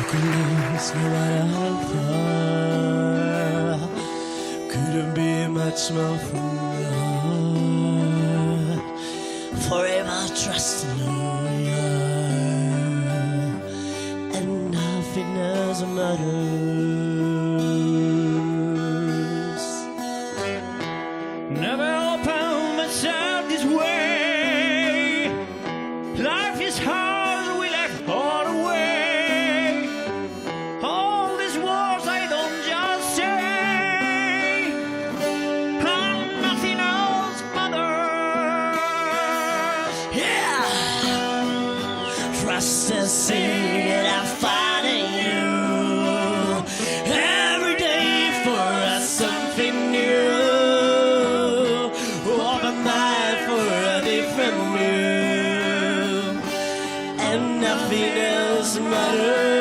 could lose no matter how far. Couldn't be much more from the heart. Forever trusting who you are, and nothing else matters. Never open myself this way. Life is hard, we left all away. All these words I don't just say, and nothing else matters. Yeah, trust and see that I find in you. Every day for us something new. Open mind for a different view, and nothing else matters.